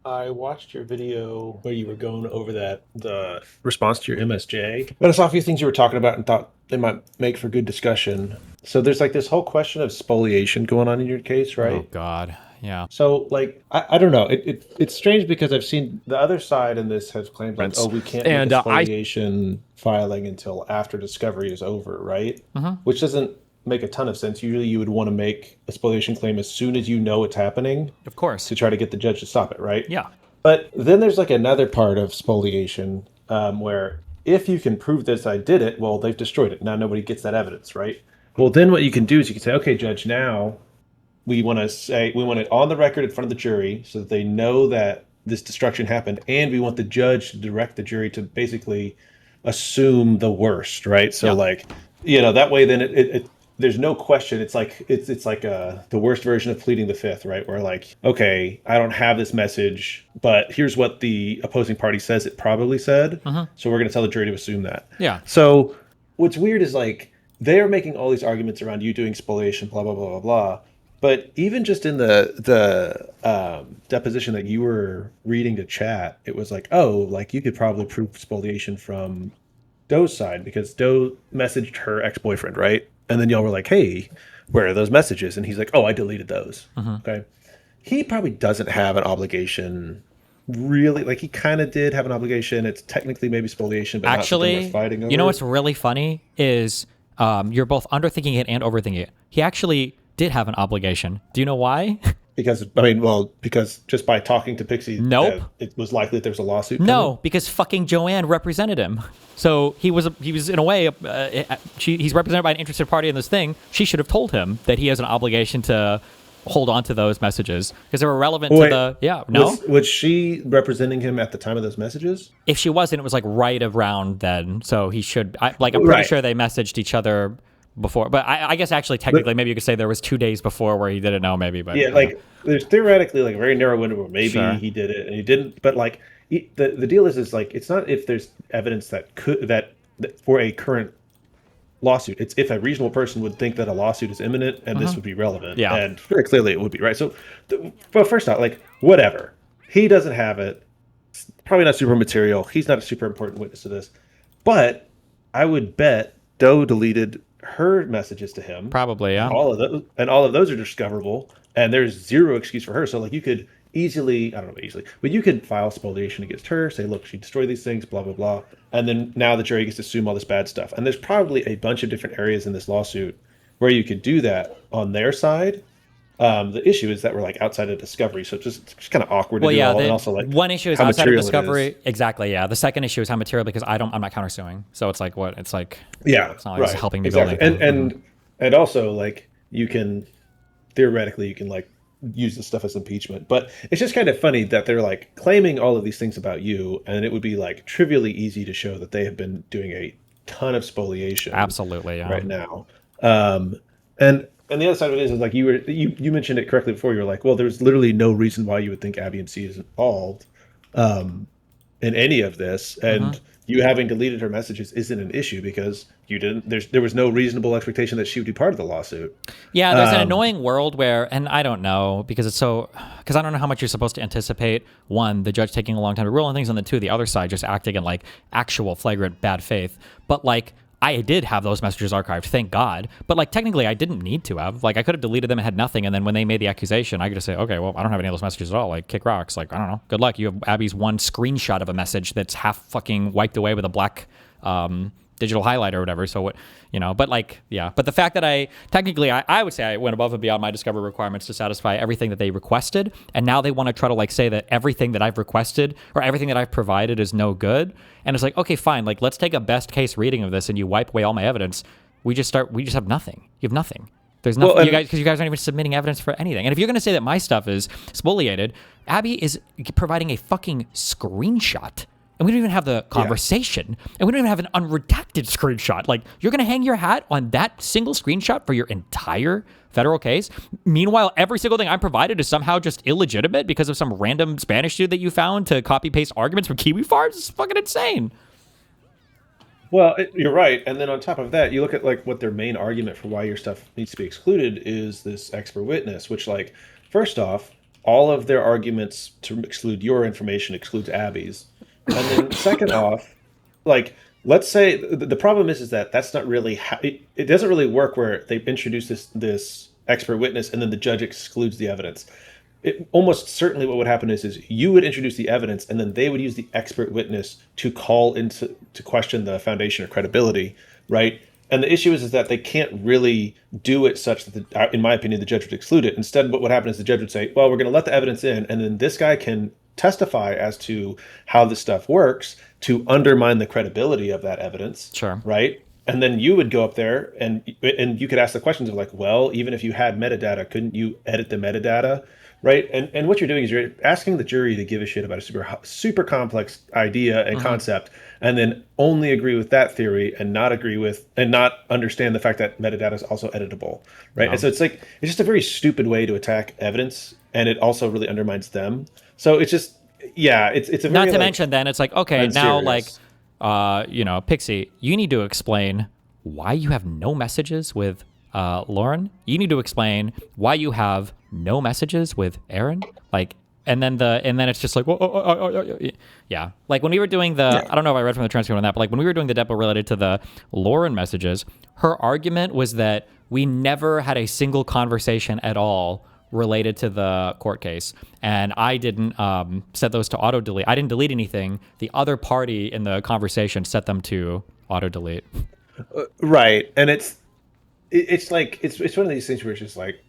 I watched your video where you were going over the response to your MSJ. And I saw a few things you were talking about and thought they might make for good discussion. So there's like this whole question of spoliation going on in your case, Oh right? God, yeah. So like I don't know. It's strange because I've seen the other side in this has claimed like, oh, Prince. we can't make a And I. spoliation filing until after discovery is over, right? Mhm. Which doesn't make a ton of sense. Usually you would want to make a spoliation claim as soon as you know it's happening Of course. to try to get the judge to stop it, right? Yeah. But then there's like another part of spoliation where if you can prove this, I did it, well, they've destroyed it. Now nobody gets that evidence, right? Well, then what you can do is you can say, okay, judge, now we want it on the record in front of the jury so that they know that this destruction happened, and we want the judge to direct the jury to basically assume the worst, right? So Yeah. like, that way then it there's no question. It's like the worst version of pleading the fifth, right? Where like, okay, I don't have this message, but here's what the opposing party says it probably said, Mhm. so we're going to tell the jury to assume that. Yeah. So what's weird is like they're making all these arguments around you doing spoliation, blah blah blah blah blah. But even just in the deposition that you were reading to chat, it was like, oh, like you could probably prove spoliation from Doe's side because Doe messaged her ex boyfriend, right? And then y'all were like, hey, where are those messages? And he's like, oh, I deleted those. Mhm. Okay. He probably doesn't have an obligation, really. Like he kind of did have an obligation. It's technically maybe spoliation, but not something we're Actually, fighting you know over. what's really funny is you're both underthinking it and overthinking it. He actually did have an obligation. Do you know why? Because, I mean, well, because just by talking to Pixie, Nope. it was likely that there was a lawsuit coming. No, because fucking Joanne represented him. So he was in a way he's represented by an interested party in this thing. She should have told him that he has an obligation to hold on to those messages because they were relevant to Wait, the no. was she representing him at the time of those messages? If she wasn't, it was like right around then. So he should. I'm pretty Right. sure they messaged each other before. But I guess actually, But technically, maybe you could say there was 2 days before where he didn't know. Maybe, but yeah, like there's theoretically like a very narrow window where maybe sure. he did it and he didn't. But like the deal is like it's not if there's evidence that for a current lawsuit. It's if a reasonable person would think that a lawsuit is imminent and this would be relevant, Yeah. and very clearly it would be, right? So, but first off, like whatever, he doesn't have it. It's probably not super material. He's not a super important witness to this, but I would bet Doe deleted her messages to him, Probably, and yeah. all of those are discoverable, and there's zero excuse for her. So like you could easily, I don't know easily, but you could file spoliation against her, say, look, she destroyed these things, blah blah blah, and then now the jury gets to assume all this bad stuff. And there's probably a bunch of different areas in this lawsuit where you could do that on their side. The issue is that we're like outside of discovery, so it's just kind of awkward to Well, do yeah. all, and The also like one issue is how outside of material it is. discovery. Exactly. Yeah. The second issue is how material because I'm not countersuing. So it's like what it's like. Yeah, It's not like it's right, helping me build exactly. anything. And also like you can theoretically you can like use this stuff as impeachment, but it's just kind of funny that they're like claiming all of these things about you, and it would be like trivially easy to show that they have been doing a ton of spoliation Absolutely. Yeah. right now. Um, and the other side of it is like you mentioned it correctly before. You're like, well, there's literally no reason why you would think Abby and C is involved in any of this, hmm and you having deleted her messages isn't an issue because you didn't. There was no reasonable expectation that she would be part of the lawsuit. Yeah, there's an Um, annoying world where, and I don't know because because I don't know how much you're supposed to anticipate. One, the judge taking a long time to rule on things, and then two, the other side just acting in like actual flagrant bad faith. But like, I did have those messages archived, thank God. But like, technically, I didn't need to have. Like, I could have deleted them and had nothing. And then when they made the accusation, I could just say, okay, well, I don't have any of those messages at all. Like, kick rocks. Like, I don't know. Good luck. You have Abby's one screenshot of a message that's half fucking wiped away with a black digital highlight or whatever. So what, but like, yeah. But the fact that I would say I went above and beyond my discovery requirements to satisfy everything that they requested. And now they want to try to like say that everything that I've requested or everything that I've provided is no good. And it's like, okay, fine. Like, let's take a best case reading of this and you wipe away all my evidence. We just have nothing. You have nothing. There's well, nothing, and because you guys aren't even submitting evidence for anything. And if you're going to say that my stuff is spoliated, Abby is providing a fucking screenshot. And we don't even have the yeah, conversation. And we don't even have an unredacted screenshot. Like, you're going to hang your hat on that single screenshot for your entire federal case? Meanwhile, every single thing I provided is somehow just illegitimate because of some random Spanish dude that you found to copy paste arguments from Kiwi Farms? It's fucking insane. well, you're right. And then on top of that, you look at like what their main argument for why your stuff needs to be excluded is this expert witness, which like first off. all of their arguments to exclude your information excludes Abby's. And then second off, like let's say the problem is that that's not really how it doesn't really work where they introduce this expert witness and then the judge excludes the evidence. It almost certainly what would happen is you would introduce the evidence and then they would use the expert witness to call into to question the foundation or credibility, right? And the issue is that they can't really do it such that, in my opinion, the judge would exclude it. Instead, what would happen is the judge would say, well, we're going to let the evidence in, and then this guy can testify as to how this stuff works to undermine the credibility of that evidence, Sure. right? And then you would go up there and you could ask the questions of like, well, even if you had metadata, couldn't you edit the metadata, right? And what you're doing is you're asking the jury to give a shit about a super complex idea and concept, and then only agree with that theory and not agree with and not understand the fact that metadata is also editable, right? Yeah. And so it's just a very stupid way to attack evidence, and it also really undermines them. So it's just it's a Not very to like, mention, then it's like, okay, now like, unserious. Pixie, you need to explain why you have no messages with Lauren. You need to explain why you have no messages with Aaron. Like, and then it's just like, yeah. Like when we were doing the, I don't know if I read from the transcript on that, but like when we were doing the depo related to the Lauren messages, her argument was that we never had a single conversation at all related to the court case, and I didn't set those to auto delete. I didn't delete anything. The other party in the conversation set them to auto delete. Right. And it's like it's one of these things where it's just like,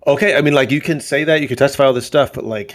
okay, I mean, like you can say that, you can testify all this stuff, but like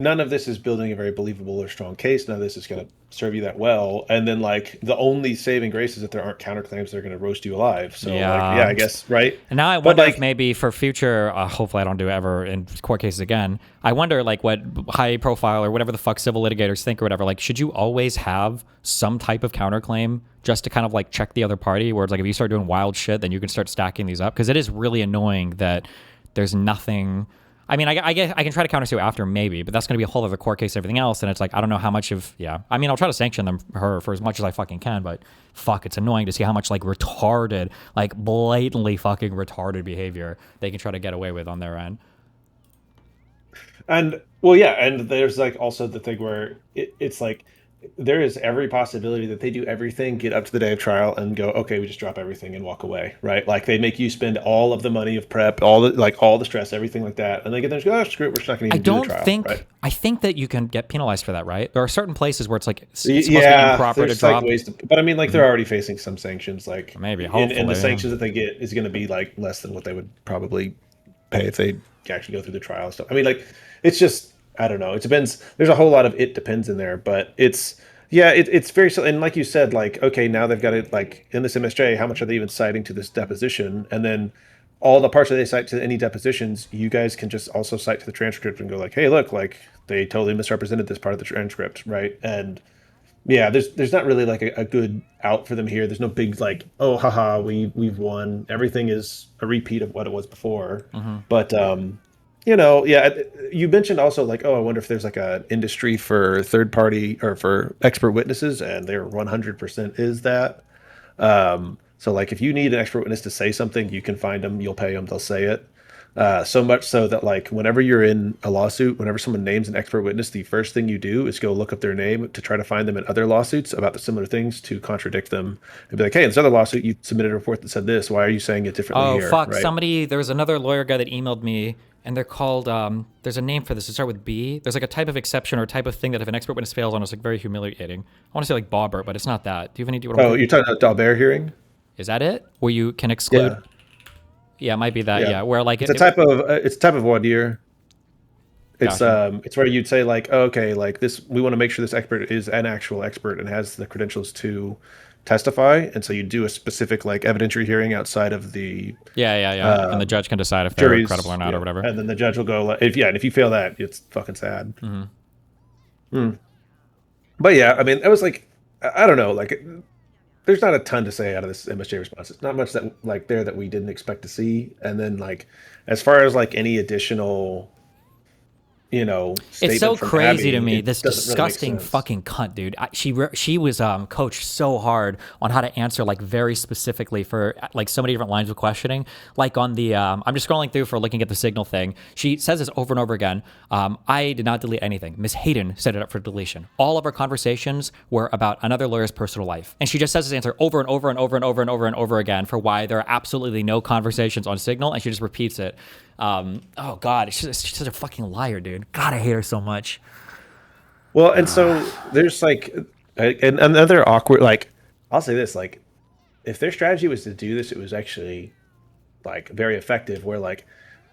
none of this is building a very believable or strong case. None of this is going to serve you that well. And then like the only saving grace is that there aren't counterclaims that are going to roast you alive. So like, yeah, Yeah. I guess, right? And now I But wonder if like, maybe for future, hopefully I don't do it ever in court cases again. I wonder like what high profile or whatever the fuck civil litigators think or whatever. Like, should you always have some type of counterclaim just to kind of like check the other party? Where it's like if you start doing wild shit, then you can start stacking these up, because it is really annoying that there's nothing. I mean, I guess I can try to countersue after maybe, but that's going to be a whole other court case, everything else. And it's like, I don't know how much of, yeah. I mean, I'll try to sanction her for as much as I fucking can, but fuck, it's annoying to see how much like retarded, like blatantly fucking retarded behavior they can try to get away with on their end. and well, yeah, and there's like also the thing where it's like there is every possibility that they do everything, get up to the day of trial, and go, okay, we just drop everything and walk away, right? Like they make you spend all of the money of prep, all the stress, everything like that, and they get there and go, oh, screw it, we're just not going to I even do the don't trial, think, right? I think that you can get penalized for that, right? There are certain places where it's like, it's supposed to be Yeah, improper to there's like drop. ways to, but I mean, like they're already facing some sanctions, like, Maybe, and the hopefully, yeah. sanctions that they get is going to be like less than what they would probably pay if they actually go through the trial stuff. I mean, like, it's just, I don't know. It depends. There's a whole lot of it depends in there, but it's very, and like you said, like, okay, now they've got it like in this MSJ, how much are they even citing to this deposition? And then all the parts that they cite to any depositions, you guys can just also cite to the transcript and go like, hey, look, like they totally misrepresented this part of the transcript, right? And yeah, there's not really like a good out for them here. There's no big like, oh, haha, we've won. Everything is a repeat of what it was before. But yeah, you mentioned also like, oh, I wonder if there's like an industry for third party or for expert witnesses, and there 100% is that. So like if you need an expert witness to say something, you can find them, you'll pay them, they'll say it. So much so that like whenever you're in a lawsuit, whenever someone names an expert witness, the first thing you do is go look up their name to try to find them in other lawsuits about the similar things to contradict them and be like, hey, in this other lawsuit, you submitted a report that said this. Why are you saying it differently Oh here? fuck! Right? Somebody, there was another lawyer guy that emailed me, and they're called. There's a name for this. It starts with B. There's like a type of exception or type of thing that if an expert witness fails on, it's like very humiliating. I want to say like Bobber, but it's not that. Do you have any idea what I'm Oh, thinking? you're talking about Dalbert hearing? Is that it? Where you can exclude? Yeah. Yeah, it might be that. Yeah. Yeah, where like It's a type of voir dire. Gotcha. It's where you'd say like, oh, okay, like this, we want to make sure this expert is an actual expert and has the credentials to testify, and so you do a specific like evidentiary hearing outside of the Yeah. And the judge can decide if they're juries, credible or not or whatever. and then the judge will go like, and if you fail that, it's fucking sad. But yeah, I mean, it was like, I don't know, like there's not a ton to say out of this MSJ response. It's not much that like there that we didn't expect to see, and then like as far as like any additional It's so statement from crazy to Abby, me. it This doesn't really make disgusting sense. fucking cunt, dude. She was coached so hard on how to answer like very specifically for like so many different lines of questioning. Like on the I'm just scrolling through for looking at the signal thing. She says this over and over again. I did not delete anything. Miss Hayden set it up for deletion. All of our conversations were about another lawyer's personal life, and she just says this answer over and over and over and over and over and over again for why there are absolutely no conversations on Signal, and she just repeats it. Oh God, she's such a fucking liar, dude. God, I hate her so much. Well, and so there's like another awkward, like, I'll say this, like, if their strategy was to do this, it was actually like very effective, where like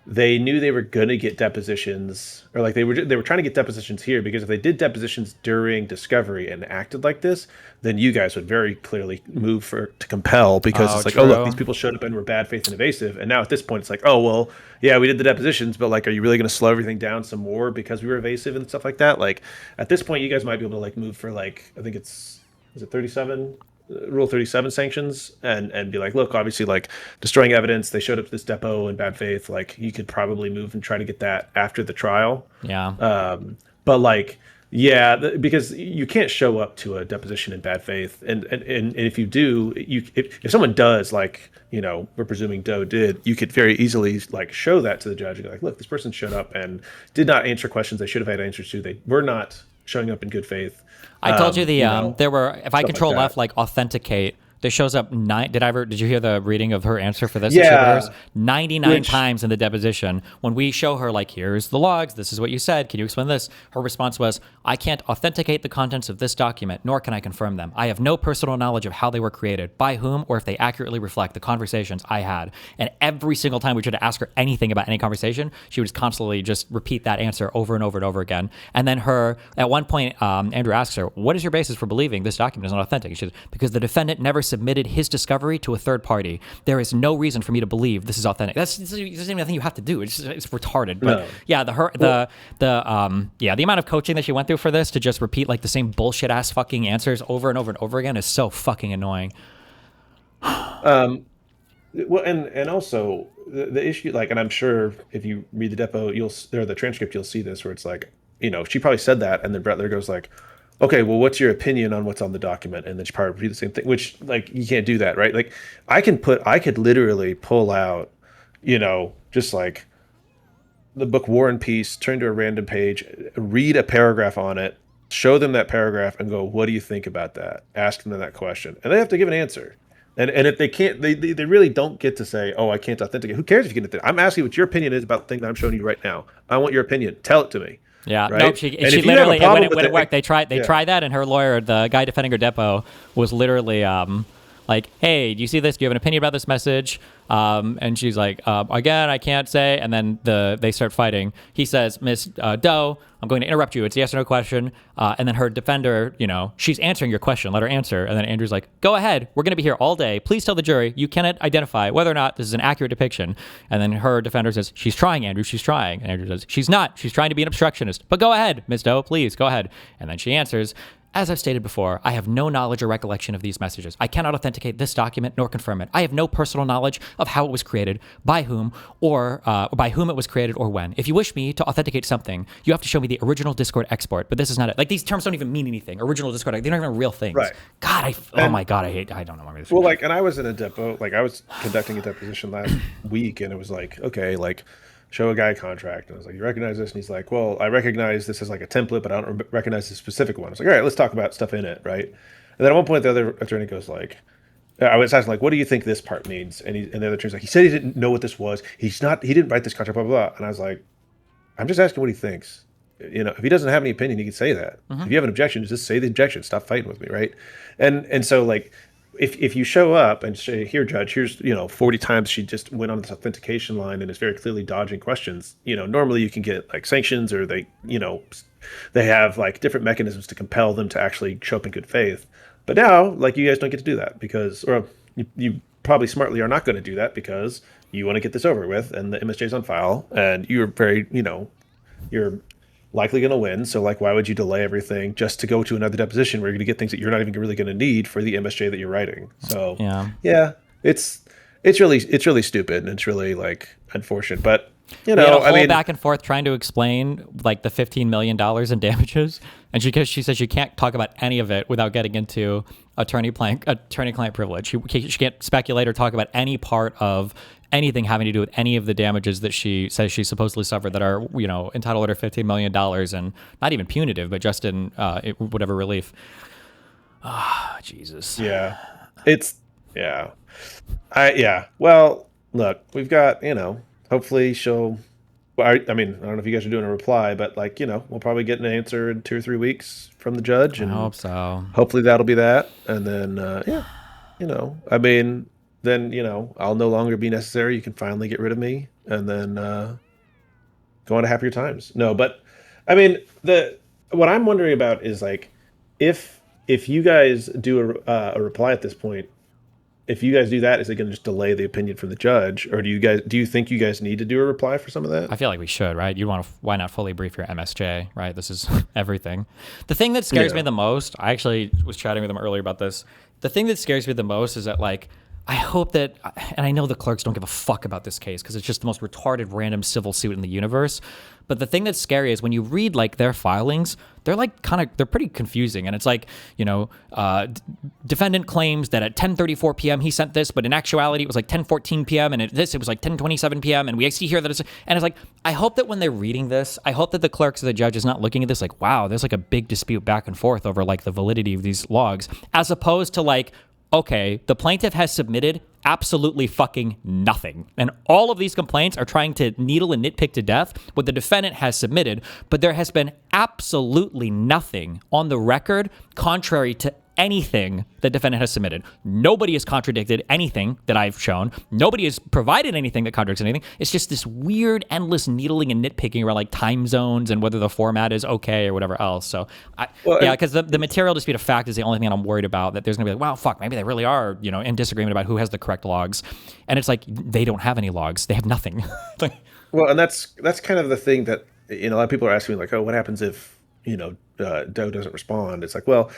they knew they were going to get depositions, or like they were trying to get depositions here, because if they did depositions during discovery and acted like this, then you guys would very clearly move for to compel, because Oh, it's like, oh look, these true. people showed up and were bad faith and evasive, and now at this point it's like, oh well, yeah, we did the depositions, but like, are you really going to slow everything down some more because we were evasive and stuff like that? Like, at this point you guys might be able to like move for, like, I think it's, is it 37, Rule 37 sanctions, and be like, look, obviously, like, destroying evidence, they showed up to this depot in bad faith, like, you could probably move and try to get that after the trial. Yeah. But like, yeah, because you can't show up to a deposition in bad faith, and if you do, if someone does, like, we're presuming Doe did, you could very easily like show that to the judge and go like, look, this person showed up and did not answer questions they should have had answers to, they were not showing up in good faith. I told you there were, if I Stuff like control that. left, like authenticate, there shows up nine. Did you hear the reading of her answer for this? That she gave hers Yeah, 99 which times in the deposition. When we show her, like, here's the logs, this is what you said, can you explain this? Her response was, I can't authenticate the contents of this document, nor can I confirm them. I have no personal knowledge of how they were created, by whom, or if they accurately reflect the conversations I had. And every single time we tried to ask her anything about any conversation, she would just constantly just repeat that answer over and over and over again. And then at one point, Andrew asks her, what is your basis for believing this document is not authentic? She says, because the defendant never submitted his discovery to a third party. There is no reason for me to believe this is authentic. This isn't even a thing you have to do. It's retarded. But no. yeah, the amount of coaching that she went through for this to just repeat like the same bullshit ass fucking answers over and over and over again is so fucking annoying. Well, and also the issue, like, and I'm sure if you read the depo, or the transcript, you'll see this, where it's like, she probably said that, and then Brettler goes like, okay, well, what's your opinion on what's on the document? And then she probably repeat the same thing, which, like, you can't do that, right? Like, I could literally pull out, just like the book War and Peace, turn to a random page, read a paragraph on it, show them that paragraph, and go, what do you think about that? Ask them that question, and they have to give an answer. And if they can't, they really don't get to say, oh, I can't authenticate. Who cares if you can? I'm asking what your opinion is about the thing that I'm showing you right now. I want your opinion. Tell it to me. Yeah, Right? nope. And She if you have a literally, problem when with it worked, they tried yeah. that, and her lawyer, the guy defending her depot, was literally like, hey, do you see this? Do you have an opinion about this message? And she's like, again, I can't say. And then they start fighting. He says, Miss Doe, I'm going to interrupt you. It's a yes or no question. And then her defender, she's answering your question. Let her answer. And then Andrew's like, go ahead. We're going to be here all day. Please tell the jury you cannot identify whether or not this is an accurate depiction. And then her defender says, she's trying, Andrew. She's trying. And Andrew says, she's not. She's trying to be an obstructionist. But go ahead, Miss Doe. Please go ahead. And then she answers, as I've stated before, I have no knowledge or recollection of these messages. I cannot authenticate this document nor confirm it. I have no personal knowledge of how it was created, by whom, or by whom it was created, or when. If you wish me to authenticate something, you have to show me the original Discord export. But this is not it. Like, these terms don't even mean anything. Original Discord, they're not even real things. Right. God, oh my God, I don't know why this. Well, like, and I was in a depot, like, I was conducting a deposition last week, and it was like, okay, like, show a guy a contract. And I was like, you recognize this? And he's like, well, I recognize this as like a template, but I don't recognize the specific one. I was like, all right, let's talk about stuff in it, right? And then at one point, the other attorney goes like, I was asking like, what do you think this part means? And the other attorney's like, he said he didn't know what this was. He didn't write this contract, blah, blah, blah. And I was like, I'm just asking what he thinks. If he doesn't have any opinion, he can say that. If you have an objection, just say the objection. Stop fighting with me, right? And so, like, if you show up and say, here, judge, here's 40 times she just went on this authentication line and is very clearly dodging questions, normally you can get like sanctions, or they have like different mechanisms to compel them to actually show up in good faith. But now, like, you guys don't get to do that, because, or you probably smartly are not going to do that, because you want to get this over with and the MSJ is on file, and you're very, you're likely going to win. So, like, why would you delay everything just to go to another deposition where you're going to get things that you're not even really going to need for the MSJ that you're writing? So, Yeah. yeah, it's really stupid, and it's really, like, unfortunate. But you We had a know, I whole mean, back and forth trying to explain like the $15 million in damages, and she says she can't talk about any of it without getting into attorney-client privilege. She can't speculate or talk about any part of anything having to do with any of the damages that she says she supposedly suffered that are, entitled to $15 million and not even punitive, but just in whatever relief. Ah, Jesus. yeah, it's yeah. Yeah. Well, look, we've got, hopefully she'll. Well, I mean, I don't know if you guys are doing a reply, but like, we'll probably get an answer in 2 or 3 weeks from the judge, I hope and so. hopefully that'll be that. And then, yeah, I mean, then I'll no longer be necessary. You can finally get rid of me, and then go on to happier times. No, but I mean, the what I'm wondering about is like, if you guys do a reply at this point, if you guys do that, is it going to just delay the opinion from the judge, or do you think you guys need to do a reply for some of that? I feel like we should, right? You want to, why not fully brief your MSJ, right? This is everything. The thing that scares me Yeah. the most, I actually was chatting with him earlier about this. The thing that scares me the most is that, like, I hope that, and I know the clerks don't give a fuck about this case because it's just the most retarded random civil suit in the universe. But the thing that's scary is when you read like their filings, they're like they're pretty confusing. And it's like, defendant claims that at 10:34 p.m. he sent this, but in actuality it was like 10:14 p.m. and it was like 10:27 p.m. And we see here that it's like, I hope that when they're reading this, I hope that the clerks or the judge is not looking at this like, wow, there's like a big dispute back and forth over like the validity of these logs, as opposed to like, okay, the plaintiff has submitted absolutely fucking nothing. And all of these complaints are trying to needle and nitpick to death what the defendant has submitted, but there has been absolutely nothing on the record contrary to anything the defendant has submitted. Nobody has contradicted anything that I've shown. Nobody has provided anything that contradicts anything. It's just this weird, endless needling and nitpicking around like time zones and whether the format is okay or whatever else. So, because the material dispute of fact is the only thing I'm worried about, that there's going to be like, wow, fuck, maybe they really are, in disagreement about who has the correct logs. And it's like, they don't have any logs. They have nothing. Well, and that's kind of the thing that a lot of people are asking me, like, oh, what happens if Doe doesn't respond? It's like, well,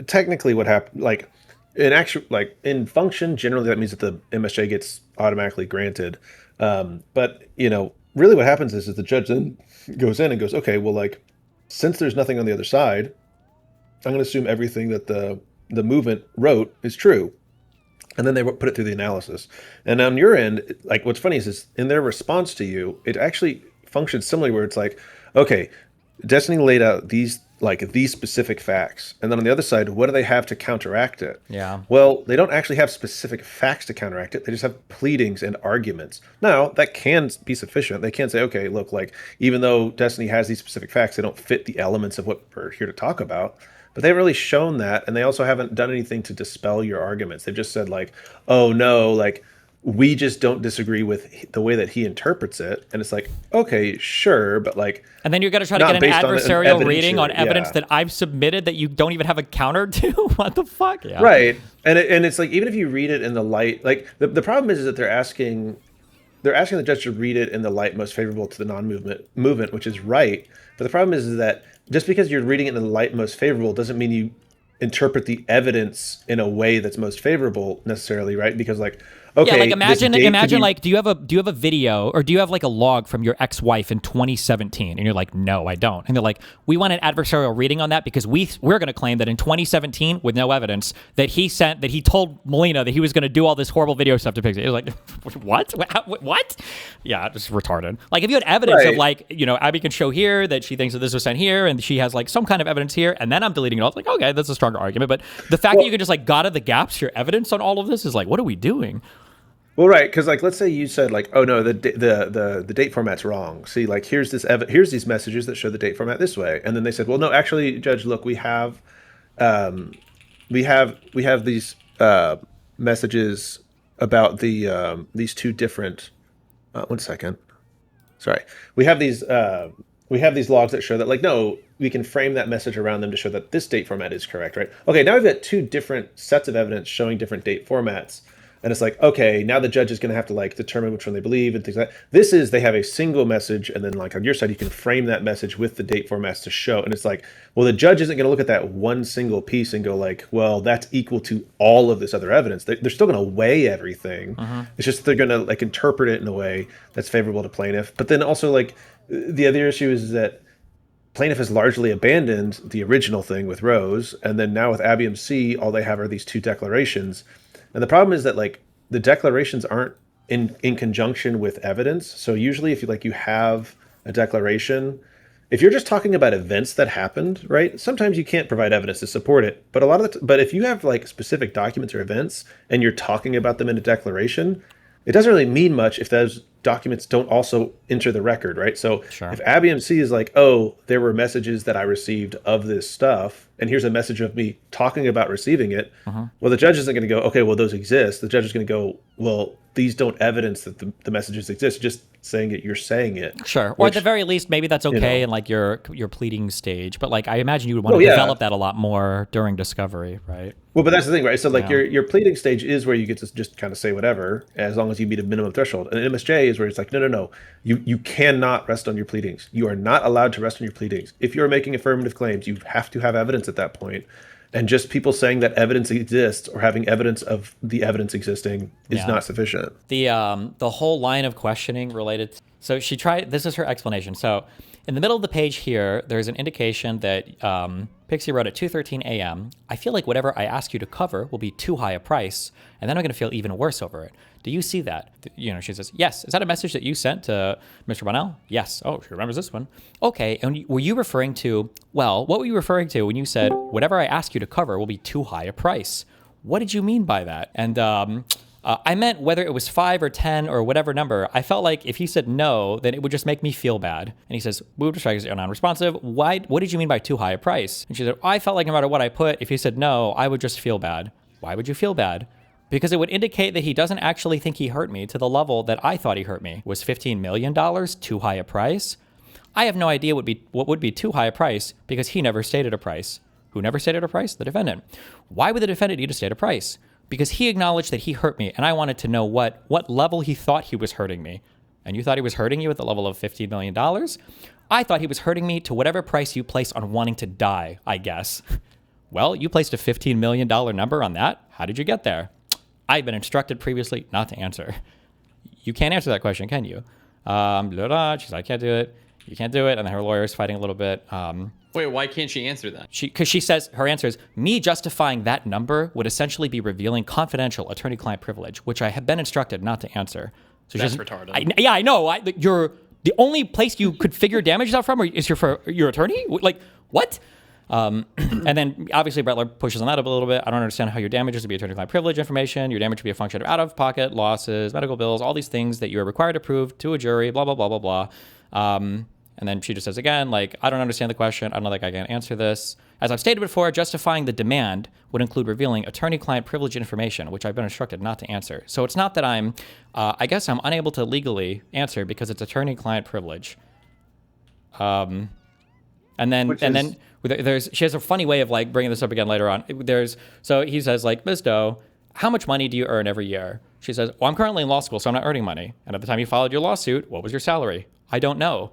technically, what happened, like in function, generally that means that the MSJ gets automatically granted. But really, what happens is the judge then goes in and goes, okay, well, like, since there's nothing on the other side, I'm going to assume everything that the movement wrote is true. And then they put it through the analysis. And on your end, like, what's funny is in their response to you, it actually functions similarly, where it's like, okay, Destiny laid out these specific facts, and then on the other side, what do they have to counteract it? Yeah. Well, they don't actually have specific facts to counteract it. They just have pleadings and arguments. Now, that can be sufficient. They can say, okay, look, like, even though Destiny has these specific facts, they don't fit the elements of what we're here to talk about. But they haven't really shown that, and they also haven't done anything to dispel your arguments. They've just said, like, oh no, like, we just don't disagree with the way that he interprets it. And it's like, okay, sure, but like, and then you're going to try to not get an based on an adversarial reading on evidentiary- evidence yeah. that I've submitted that you don't even have a counter to? What the fuck? Yeah. Right. And it's like, even if you read it in the light, like, the problem is that they're asking the judge to read it in the light most favorable to the movement, which is right. But the problem is that just because you're reading it in the light most favorable doesn't mean you interpret the evidence in a way that's most favorable necessarily, right? Because, like, okay, Yeah, like this date could imagine be- like, do you have a video, or do you have like a log from your ex-wife in 2017? And you're like, no, I don't. And they're like, we want an adversarial reading on that because we're going to claim that in 2017, with no evidence, that he told Melina that he was going to do all this horrible video stuff to fix it. It was like, what? What? Yeah, just retarded. Like, if you had evidence of, Right. like, Abby can show here that she thinks that this was sent here, and she has like some kind of evidence here, and then I'm deleting it all. It's like, okay, that's a stronger argument. But the fact that you can just like got at the gaps, your evidence on all of this is like, what are we doing? Well, right, because, like, let's say you said, like, oh no, the date format's wrong. See, like, here's these messages that show the date format this way, and then they said, well, no, actually, Judge, look, we have these messages about these two different. One second, sorry, we have these logs that show that, like, no, we can frame that message around them to show that this date format is correct, right? Okay, now we've got two different sets of evidence showing different date formats. And it's like, okay, now the judge is going to have to like determine which one they believe and things like that. This is they have a single message, and then like on your side, you can frame that message with the date formats to show. And it's like, well, the judge isn't going to look at that one single piece and go like, well, that's equal to all of this other evidence. They're still going to weigh everything. It's just they're going to like interpret it in a way that's favorable to plaintiff. But then also like the other issue is that plaintiff has largely abandoned the original thing with Rose, and then now with Abiam C, all they have are these two declarations. And the problem is that like the declarations aren't in conjunction with evidence. So usually if you have a declaration, if you're just talking about events that happened, right? Sometimes you can't provide evidence to support it. But but if you have like specific documents or events and you're talking about them in a declaration, it doesn't really mean much if those documents don't also enter the record, right? So Sure. if ABMC is like, oh, there were messages that I received of this stuff, and here's a message of me talking about receiving it, well, the judge isn't going to go, okay, well, those exist. The judge is going to go, well, these don't evidence that the messages exist. Just saying it, you're saying it. Sure. Or at the very least, maybe that's okay in like your pleading stage. But like I imagine you would want to develop that a lot more during discovery, right? Well, but that's the thing, right? So like your pleading stage is where you get to just kind of say whatever, as long as you meet a minimum threshold. And MSJ is where it's like, no. You cannot rest on your pleadings. You are not allowed to rest on your pleadings. If you're making affirmative claims, you have to have evidence at that point. And just people saying that evidence exists or having evidence of the evidence existing is not sufficient. The whole line of questioning related. So she tried. This is her explanation. So in the middle of the page here, there's an indication that Pixie wrote at 2:13 a.m. I feel like whatever I ask you to cover will be too high a price, and then I'm going to feel even worse over it. Do you see that? She says, yes. Is that a message that you sent to Mr. Bonnell? Yes. Oh, she remembers this one. Okay. And were you referring to, what were you referring to when you said, whatever I ask you to cover will be too high a price? What did you mean by that? And I meant whether it was 5 or 10 or whatever number. I felt like if he said no, then it would just make me feel bad. And he says, move to strike is non-responsive. What did you mean by too high a price? And she said, I felt like no matter what I put, if he said no, I would just feel bad. Why would you feel bad? Because it would indicate that he doesn't actually think he hurt me to the level that I thought he hurt me. Was $15 million too high a price? I have no idea what would be too high a price because he never stated a price. Who never stated a price? The defendant. Why would the defendant need to state a price? Because he acknowledged that he hurt me, and I wanted to know what level he thought he was hurting me. And you thought he was hurting you at the level of $15 million? I thought he was hurting me to whatever price you place on wanting to die, I guess. Well, you placed a $15 million number on that. How did you get there? I've been instructed previously not to answer. You can't answer that question, can you? She's like, I can't do it. You can't do it. And then her lawyer is fighting a little bit. Wait, why can't she answer that? Because she says her answer is, me justifying that number would essentially be revealing confidential attorney-client privilege, which I have been instructed not to answer. So that's retarded. I know. You're the only place you could figure damages out from is your attorney? Like, what? And then obviously Bretler pushes on that up a little bit. I don't understand how your damages would be attorney-client privilege information. Your damage would be a function of out-of-pocket losses, medical bills, all these things that you are required to prove to a jury, blah, blah, blah, blah, blah. And then she just says again, like, I don't understand the question. I don't think I can answer this. As I've stated before, justifying the demand would include revealing attorney-client privilege information, which I've been instructed not to answer. So it's not that I guess I'm unable to legally answer because it's attorney-client privilege. And then she has a funny way of like bringing this up again later on. So he says like, Ms. Doe, how much money do you earn every year? She says, well, I'm currently in law school, so I'm not earning money. And at the time you filed your lawsuit, what was your salary? I don't know.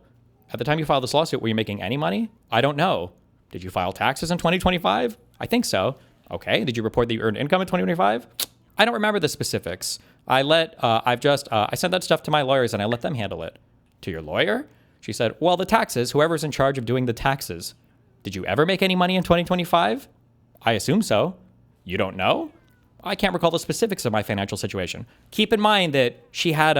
At the time you filed this lawsuit, were you making any money? I don't know. Did you file taxes in 2025? I think so. Okay. Did you report that you earned income in 2025? I don't remember the specifics. I sent that stuff to my lawyers and I let them handle it. To your lawyer? She said, well, the taxes, whoever's in charge of doing the taxes. Did you ever make any money in 2025? I assume so. You don't know? I can't recall the specifics of my financial situation. Keep in mind that she had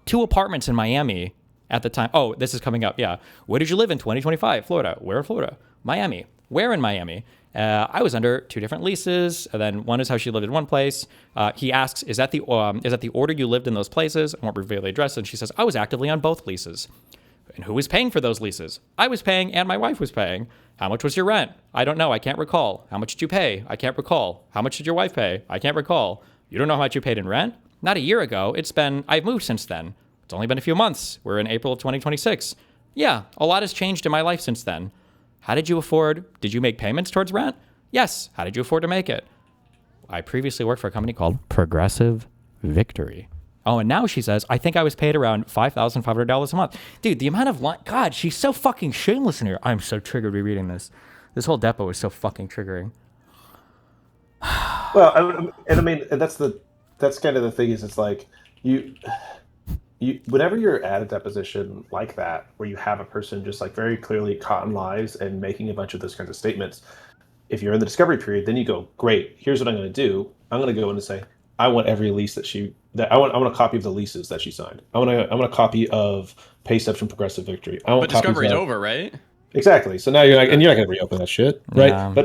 2 apartments in Miami at the time. Oh, this is coming up. Yeah. Where did you live in 2025? Florida. Where in Florida? Miami. Where in Miami? I was under 2 different leases. And then one is how she lived in one place. He asks, is that the order you lived in those places? I won't reveal the address. And she says, I was actively on both leases. And who was paying for those leases? I was paying and my wife was paying. How much was your rent? I don't know. I can't recall. How much did you pay? I can't recall. How much did your wife pay? I can't recall. You don't know how much you paid in rent? Not a year ago. I've moved since then. It's only been a few months. We're in April of 2026. Yeah, a lot has changed in my life since then. How did you make payments towards rent? Yes. How did you afford to make it? I previously worked for a company called Progressive victory. Oh, and now she says, I think I was paid around $5,500 a month. Dude, the amount of God, she's so fucking shameless in here. I'm so triggered rereading this. This whole depo is so fucking triggering. Well, I mean, that's kind of the thing is it's like you whenever you're at a deposition like that where you have a person just like very clearly caught in lies and making a bunch of those kinds of statements, if you're in the discovery period, then you go, great, here's what I'm going to do. I'm going to go in and say, I want every lease I want a copy of the leases that she signed. I want a copy of pay stubs from Progressive Victory. But discovery's over, right? Exactly. So now you're not going to reopen that shit, right? Yeah.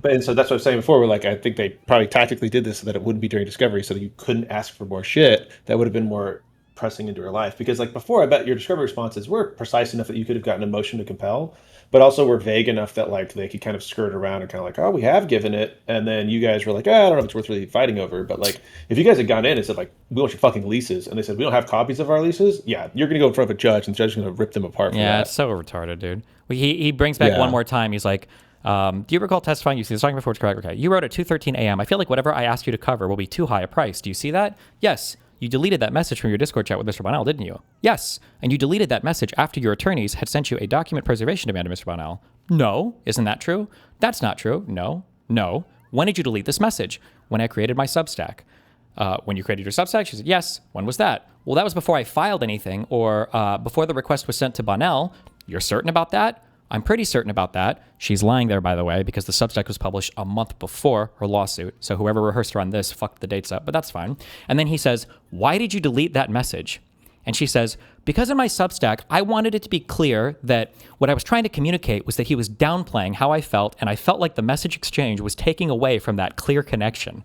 And so that's what I was saying before. We're like, I think they probably tactically did this so that it wouldn't be during discovery, so that you couldn't ask for more shit that would have been more pressing into her life. Because like before, I bet your discovery responses were precise enough that you could have gotten a motion to compel, but also were vague enough that like they could kind of skirt around and kind of like, oh, we have given it, and then you guys were like, I don't know if it's worth really fighting over. But like, if you guys had gone in and said like, we want your fucking leases, and they said we don't have copies of our leases, yeah, you're gonna go in front of a judge, and the judge is gonna rip them apart. For Yeah, that. it's so retarded, dude. He brings back one more time. He's like, do you recall testifying? You see this document before it's correct. Okay. You wrote at 2:13 a.m. I feel like whatever I asked you to cover will be too high a price. Do you see that? Yes. You deleted that message from your Discord chat with Mr. Bonnell, didn't you? Yes. And you deleted that message after your attorneys had sent you a document preservation demand to Mr. Bonnell. No. Isn't that true? That's not true. No. No. When did you delete this message? When I created my Substack. When you created your Substack, she said, yes. When was that? Well, that was before I filed anything or before the request was sent to Bonnell. You're certain about that? I'm pretty certain about that. She's lying there, by the way, because the Substack was published a month before her lawsuit. So whoever rehearsed her on this fucked the dates up, but that's fine. And then he says, why did you delete that message? And she says, because in my Substack, I wanted it to be clear that what I was trying to communicate was that he was downplaying how I felt, and I felt like the message exchange was taking away from that clear connection.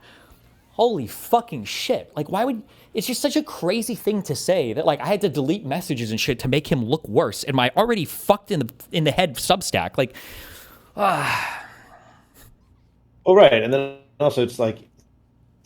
Holy fucking shit. Like, why would... It's just such a crazy thing to say that, like, I had to delete messages and shit to make him look worse in my already fucked in the head Substack. Like, Well, right. And then also it's like,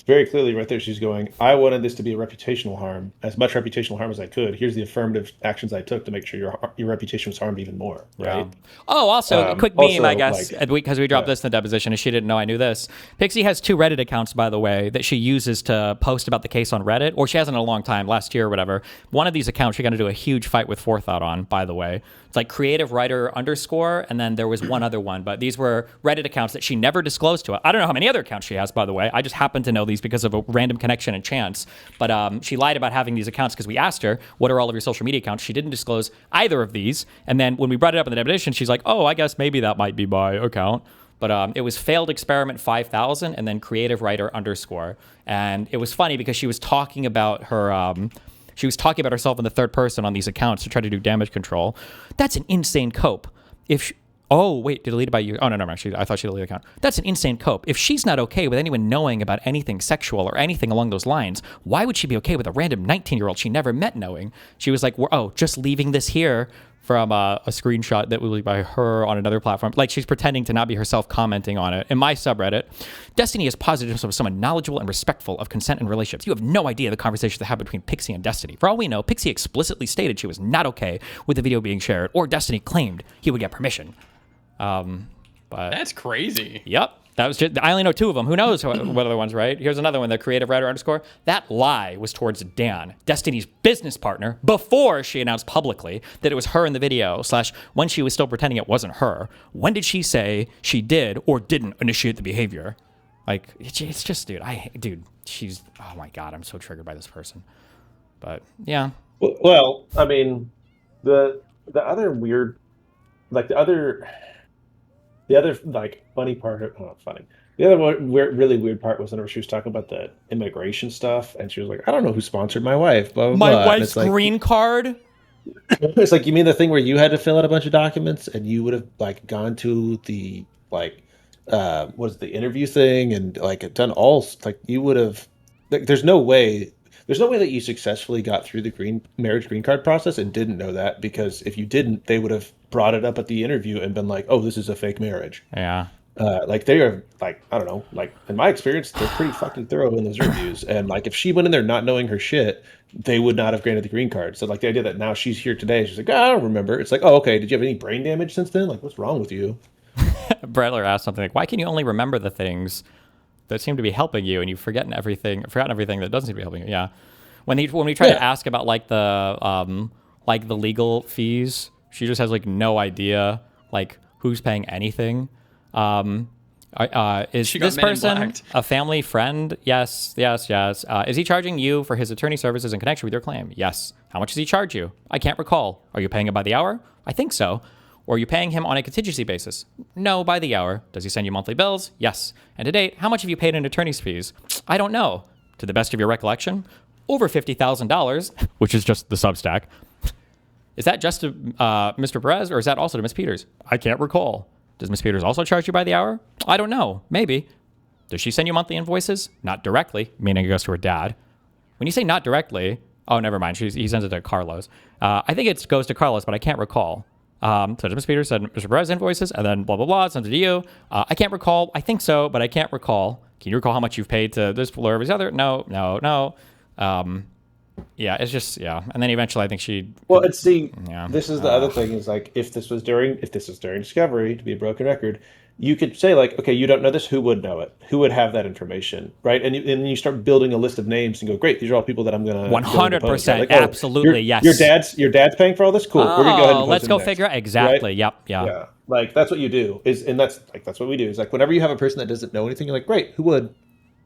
very clearly right there, she's going, I wanted this to be a reputational harm, as much reputational harm as I could. Here's the affirmative actions I took to make sure your reputation was harmed even more, right? yeah. Oh, also, a quick meme, I guess, like, because we dropped this in the deposition, and she didn't know I knew this. Pixie has 2 Reddit accounts, by the way, that she uses to post about the case on Reddit, or she hasn't in a long time, last year or whatever. One of these accounts, she's going to do a huge fight with Forethought on, by the way. It's like creative writer _, and then there was one other one, but these were Reddit accounts that she never disclosed to us. I don't know how many other accounts she has, by the way. I just happen to know these because of a random connection and chance. But she lied about having these accounts because we asked her, what are all of your social media accounts? She didn't disclose either of these. And then when we brought it up in the deposition, she's like, oh, I guess maybe that might be my account. But it was failed experiment 5000 and then creative writer _. And it was funny because she was talking about her... she was talking about herself in the third person on these accounts to try to do damage control. That's an insane cope. Oh, wait, deleted by you. Oh, no, actually, I thought she deleted the account. That's an insane cope. If she's not okay with anyone knowing about anything sexual or anything along those lines, why would she be okay with a random 19-year-old she never met knowing? She was like, just leaving this here from a screenshot that was by her on another platform. Like, she's pretending to not be herself commenting on it. In my subreddit, Destiny has posited himself as someone knowledgeable and respectful of consent and relationships. You have no idea the conversations that happened between Pixie and Destiny. For all we know, Pixie explicitly stated she was not okay with the video being shared, or Destiny claimed he would get permission. But that's crazy. Yep. That was just, I only know 2 of them. Who knows what other ones, right? Here's another one, the creative writer _. That lie was towards Dan, Destiny's business partner, before she announced publicly that it was her in the video, / when she was still pretending it wasn't her. When did she say she did or didn't initiate the behavior? Like, it's just, dude, she's, oh my God, I'm so triggered by this person. But yeah. Well, I mean, the other weird, like the other like funny part, not funny. The other one, really weird part was whenever she was talking about the immigration stuff, and she was like, "I don't know who sponsored my wife." Blah blah. My blah. wife's green card. It's like, you mean the thing where you had to fill out a bunch of documents, and you would have like gone to the like, was the interview thing, and like done all like you would have. Like, there's no way that you successfully got through the marriage green card process and didn't know that, because if you didn't, they would have brought it up at the interview and been like, oh, this is a fake marriage. Yeah. Like, they are like, I don't know, like in my experience, they're pretty fucking thorough in those reviews. And like, if she went in there not knowing her shit, they would not have granted the green card. So like the idea that now she's here today, she's like, I don't remember. It's like, oh, okay. Did you have any brain damage since then? Like, what's wrong with you? Bretler asked something like, why can you only remember the things that seem to be helping you, and you've forgotten everything that doesn't seem to be helping you. Yeah. When we try to ask about like the legal fees, she just has like no idea like who's paying anything. Is this person a family friend? Yes. Is he charging you for his attorney services in connection with your claim? Yes. How much does he charge you? I can't recall. Are you paying him by the hour? I think so. Or are you paying him on a contingency basis? No, by the hour. Does he send you monthly bills? Yes. And to date, how much have you paid in attorney's fees? I don't know. To the best of your recollection, over $50,000, which is just the Substack. Is that just to Mr. Perez, or is that also to Ms. Peters? I can't recall. Does Ms. Peters also charge you by the hour? I don't know. Maybe. Does she send you monthly invoices? Not directly, meaning it goes to her dad. When you say not directly, oh, never mind. He sends it to Carlos. I think it goes to Carlos, but I can't recall. So does Ms. Peters send Mr. Perez invoices, and then blah, blah, blah, sends it to you? I can't recall. I think so, but I can't recall. Can you recall how much you've paid to this or this other? No. Yeah, it's just, yeah. And then eventually I think this is the other thing is like, if this was during discovery, to be a broken record, you could say like, okay, you don't know this, who would know it? Who would have that information, right? And then you start building a list of names and go, great, these are all people that I'm going to 100%, like, absolutely, yes. Your dad's paying for all this? Cool, we're going to go ahead and let's go figure out, exactly, right? Yep, yeah. Yeah, like that's what you do, and that's what we do, is like whenever you have a person that doesn't know anything, you're like, great, who would?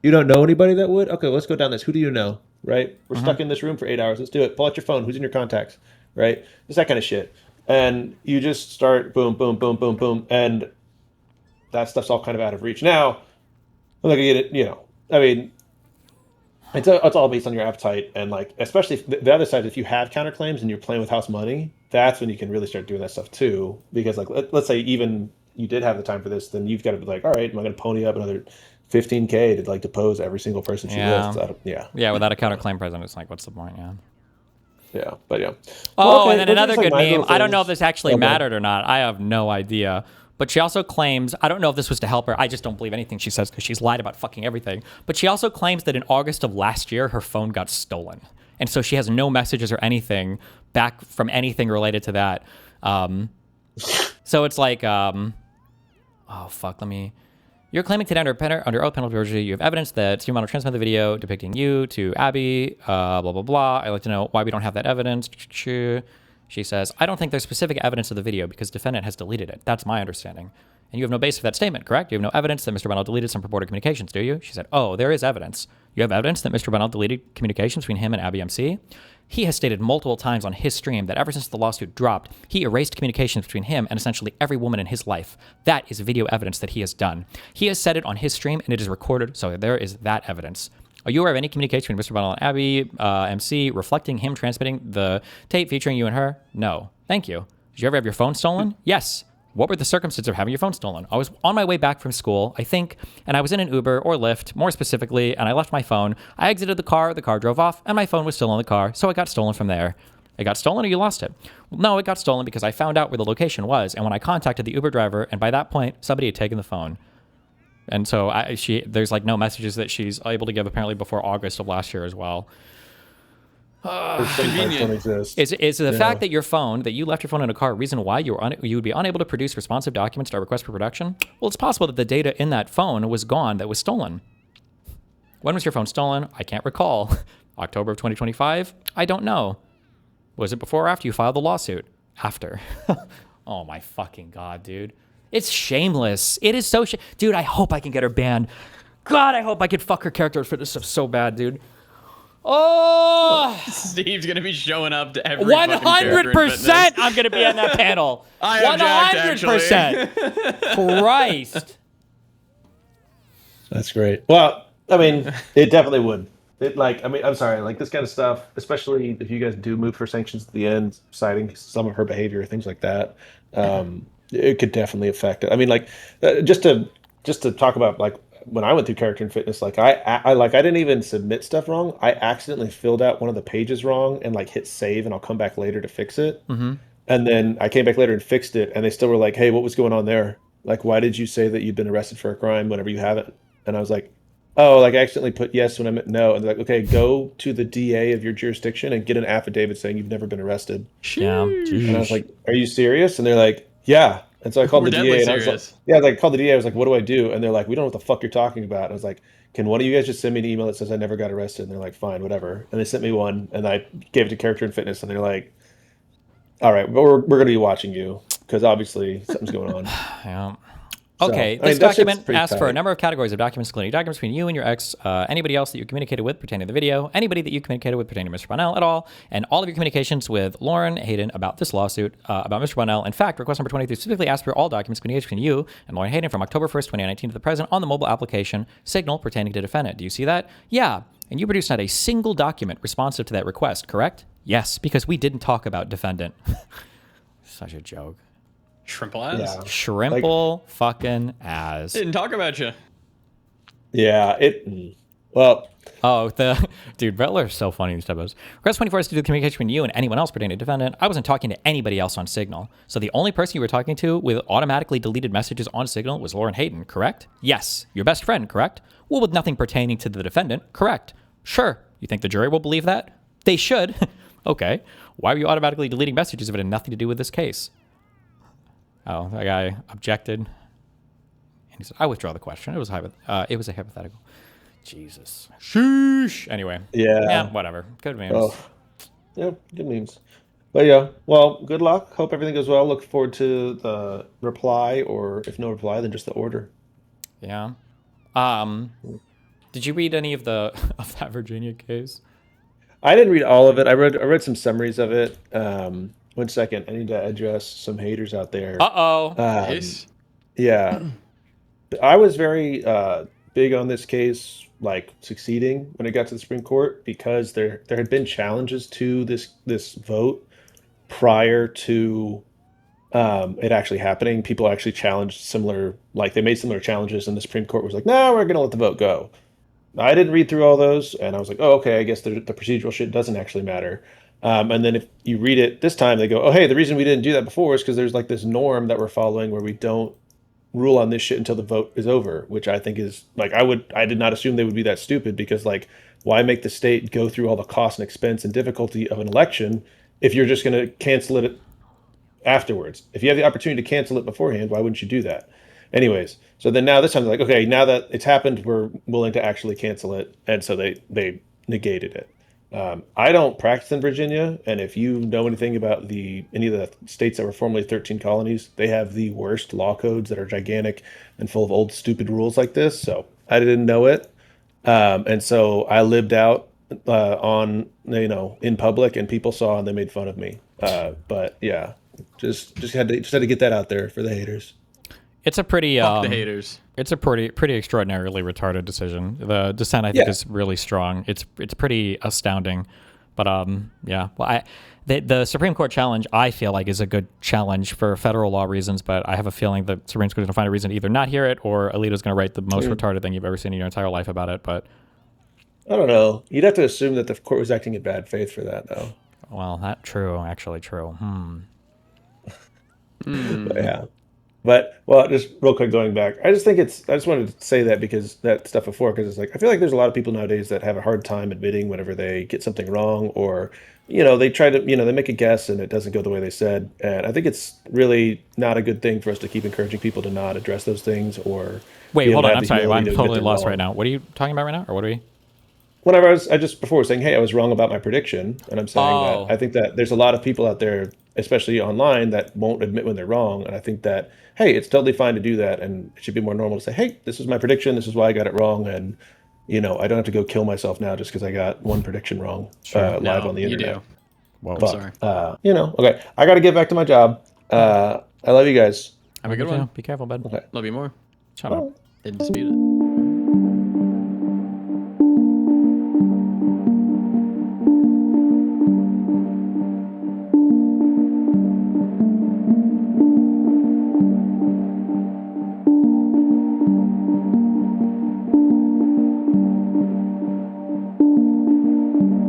You don't know anybody that would? Okay, let's go down this. Who do you know? Right? We're stuck in this room for 8 hours. Let's do it. Pull out your phone. Who's in your contacts? Right? Just that kind of shit. And you just start boom, boom, boom, boom, boom. And that stuff's all kind of out of reach. Now, I'm not going to get it, I mean, it's all based on your appetite. And like, especially if the other side, if you have counterclaims and you're playing with house money, that's when you can really start doing that stuff too. Because like, let's say even you did have the time for this, then you've got to be like, all right, am I going to pony up another $15K to like depose every single person she lists? Yeah, without a counterclaim present, it's like, what's the point? Yeah, but yeah. Oh, okay, and then another good meme. I don't know if this actually mattered or not. I have no idea. But she also claims, I don't know if this was to help her. I just don't believe anything she says because she's lied about fucking everything. But she also claims that in August of last year, her phone got stolen. And so she has no messages or anything back from anything related to that. So it's like, oh, fuck, You're claiming today under oath penalty of perjury, you have evidence that Steve Mano transmitted the video depicting you to Abby, blah, blah, blah. I'd like to know why we don't have that evidence. She says, I don't think there's specific evidence of the video because defendant has deleted it. That's my understanding. And you have no basis for that statement, correct? You have no evidence that Mr. Bennell deleted some purported communications, do you? She said, oh, there is evidence. You have evidence that Mr. Bennell deleted communications between him and Abby MC? He has stated multiple times on his stream that ever since the lawsuit dropped, he erased communications between him and essentially every woman in his life. That is video evidence that he has done. He has said it on his stream and it is recorded, so there is that evidence. Are you aware of any communication between Mr. Bennell and Abby MC reflecting him transmitting the tape featuring you and her? No. Thank you. Did you ever have your phone stolen? Yes. What were the circumstances of having your phone stolen? I was on my way back from school, I think, and I was in an Uber or Lyft, more specifically, and I left my phone. I exited the car drove off, and my phone was still in the car, so it got stolen from there. It got stolen or you lost it? Well, no, it got stolen because I found out where the location was, and when I contacted the Uber driver, and by that point, somebody had taken the phone. And so there's like no messages that she's able to give apparently before August of last year as well. Is the fact that your phone, that you left your phone in a car, a reason why you would be unable to produce responsive documents to our request for production? Well, it's possible that the data in that phone was gone, that was stolen. When was your phone stolen? I can't recall. October of 2025? I don't know. Was it before or after you filed the lawsuit? After. Oh my fucking God, dude. It's shameless. It is so dude, I hope I can get her banned. God, I hope I could fuck her character for this stuff so bad, dude. Oh, Steve's gonna be showing up to every 100%. I'm gonna be on that panel. 100%. Christ. That's great. Well, I mean, it definitely would. I'm sorry, like this kind of stuff, especially if you guys do move for sanctions at the end, citing some of her behavior, things like that, it could definitely affect it. I mean, like, just to talk about like. When I went through character and fitness, like I didn't even submit stuff wrong. I accidentally filled out one of the pages wrong and like hit save, and I'll come back later to fix it. Mm-hmm. And then I came back later and fixed it, and they still were like, "Hey, what was going on there? Like, why did you say that you'd been arrested for a crime whenever you haven't?" And I was like, "Oh, like I accidentally put yes when I meant no." And they're like, "Okay, go to the DA of your jurisdiction and get an affidavit saying you've never been arrested." Yeah. And I was like, "Are you serious?" And they're like, "Yeah." And so I called We're the deadly DA and I was like, serious. yeah, I called the DA. I was like, what do I do? And they're like, we don't know what the fuck you're talking about. And I was like, can one of you guys just send me an email that says I never got arrested? And they're like, fine, whatever. And they sent me one, and I gave it to Character and Fitness, and they're like, all right, but we're going to be watching you because obviously something's going on. Yeah. So, Okay, I mean, this that shit's document pretty asks for a tight. number of categories of documents, including documents between you and your ex, anybody else that you communicated with pertaining to the video, anybody that you communicated with pertaining to Mr. Bonnell at all, and all of your communications with Lauren Hayden about this lawsuit about Mr. Bonnell. In fact, request number 23 specifically asks for all documents communicated between you and Lauren Hayden from October 1st, 2019 to the present on the mobile application Signal pertaining to defendant. Do you see that? Yeah. And you produced not a single document responsive to that request, correct? Yes, because we didn't talk about defendant. Such a joke. Shrimple ass. Yeah. Shrimple fucking ass. Didn't talk about you. Yeah, well, Oh, dude, Rattler's so funny in these typos. Request 24 is to do the communication between you and anyone else pertaining to defendant. I wasn't talking to anybody else on Signal. So the only person you were talking to with automatically deleted messages on Signal was Lauren Hayden, correct? Yes. Your best friend, correct? Well, with nothing pertaining to the defendant, correct? Sure. You think the jury will believe that? They should. Okay. Why were you automatically deleting messages if it had nothing to do with this case? Oh, that guy objected. And he said, I withdraw the question. It was a hypothetical. Jesus. Sheesh. Anyway. yeah. Whatever. Good memes. Oh, yeah, good memes. But yeah, well, good luck. Hope everything goes well. Look forward to the reply, or if no reply, then just the order. Yeah. Did you read any of of that Virginia case? I didn't read all of it. I read some summaries of it. 1 second, I need to address some haters out there. Uh-oh. Nice. Yeah, I was very big on this case, like succeeding when it got to the Supreme Court, because there had been challenges to this vote prior to it actually happening. People actually challenged similar, like they made similar challenges, and the Supreme Court was like, "No, we're going to let the vote go." I didn't read through all those, and I was like, "Oh, okay. I guess the procedural shit doesn't actually matter." And then if you read it this time, they go, "Oh, hey, the reason we didn't do that before is because there's like this norm that we're following where we don't rule on this shit until the vote is over," which I think is like, I did not assume they would be that stupid, because like, why make the state go through all the cost and expense and difficulty of an election if you're just going to cancel it afterwards? If you have the opportunity to cancel it beforehand, why wouldn't you do that? Anyways, so then now this time they're like, okay, now that it's happened, we're willing to actually cancel it, and so they negated it. I don't practice in Virginia, and if you know anything about any of the states that were formerly 13 colonies, they have the worst law codes that are gigantic and full of old stupid rules like this. So I didn't know it, and so I lived out on in public, and people saw and they made fun of me. But yeah, just had to get that out there for the haters. It's a pretty Fuck the haters. It's a pretty extraordinarily retarded decision. The dissent, I think, Yeah. is really strong. It's pretty astounding. But yeah. Well, the Supreme Court challenge, I feel like, is a good challenge for federal law reasons. But I have a feeling the Supreme Court is going to find a reason to either not hear it, or Alito's going to write the most retarded thing you've ever seen in your entire life about it. But I don't know. You'd have to assume that the court was acting in bad faith for that, though. well, that true, actually true. But yeah. But well, just real quick going back, I just wanted to say that because that stuff before, because it's like I feel like there's a lot of people nowadays that have a hard time admitting whenever they get something wrong, or they try to they make a guess and it doesn't go the way they said, and I think it's really not a good thing for us to keep encouraging people to not address those things, or Wait, be able hold to on. have I'm the sorry. humility I'm to admit totally they're lost wrong. right now. What are you talking about right now, or what are we? Whenever I just before was saying, hey, I was wrong about my prediction, and I'm saying Oh. that I think that there's a lot of people out there, especially online, that won't admit when they're wrong, and I think that, hey, it's totally fine to do that, and it should be more normal to say, hey, this is my prediction, this is why I got it wrong, and I don't have to go kill myself now just because I got one prediction wrong live No, on the you internet. do. Whoa. I'm sorry. Okay, I got to get back to my job. I love you guys. Have a good one. Be careful, bud. Okay. Love you more. Shut up. Didn't dispute it.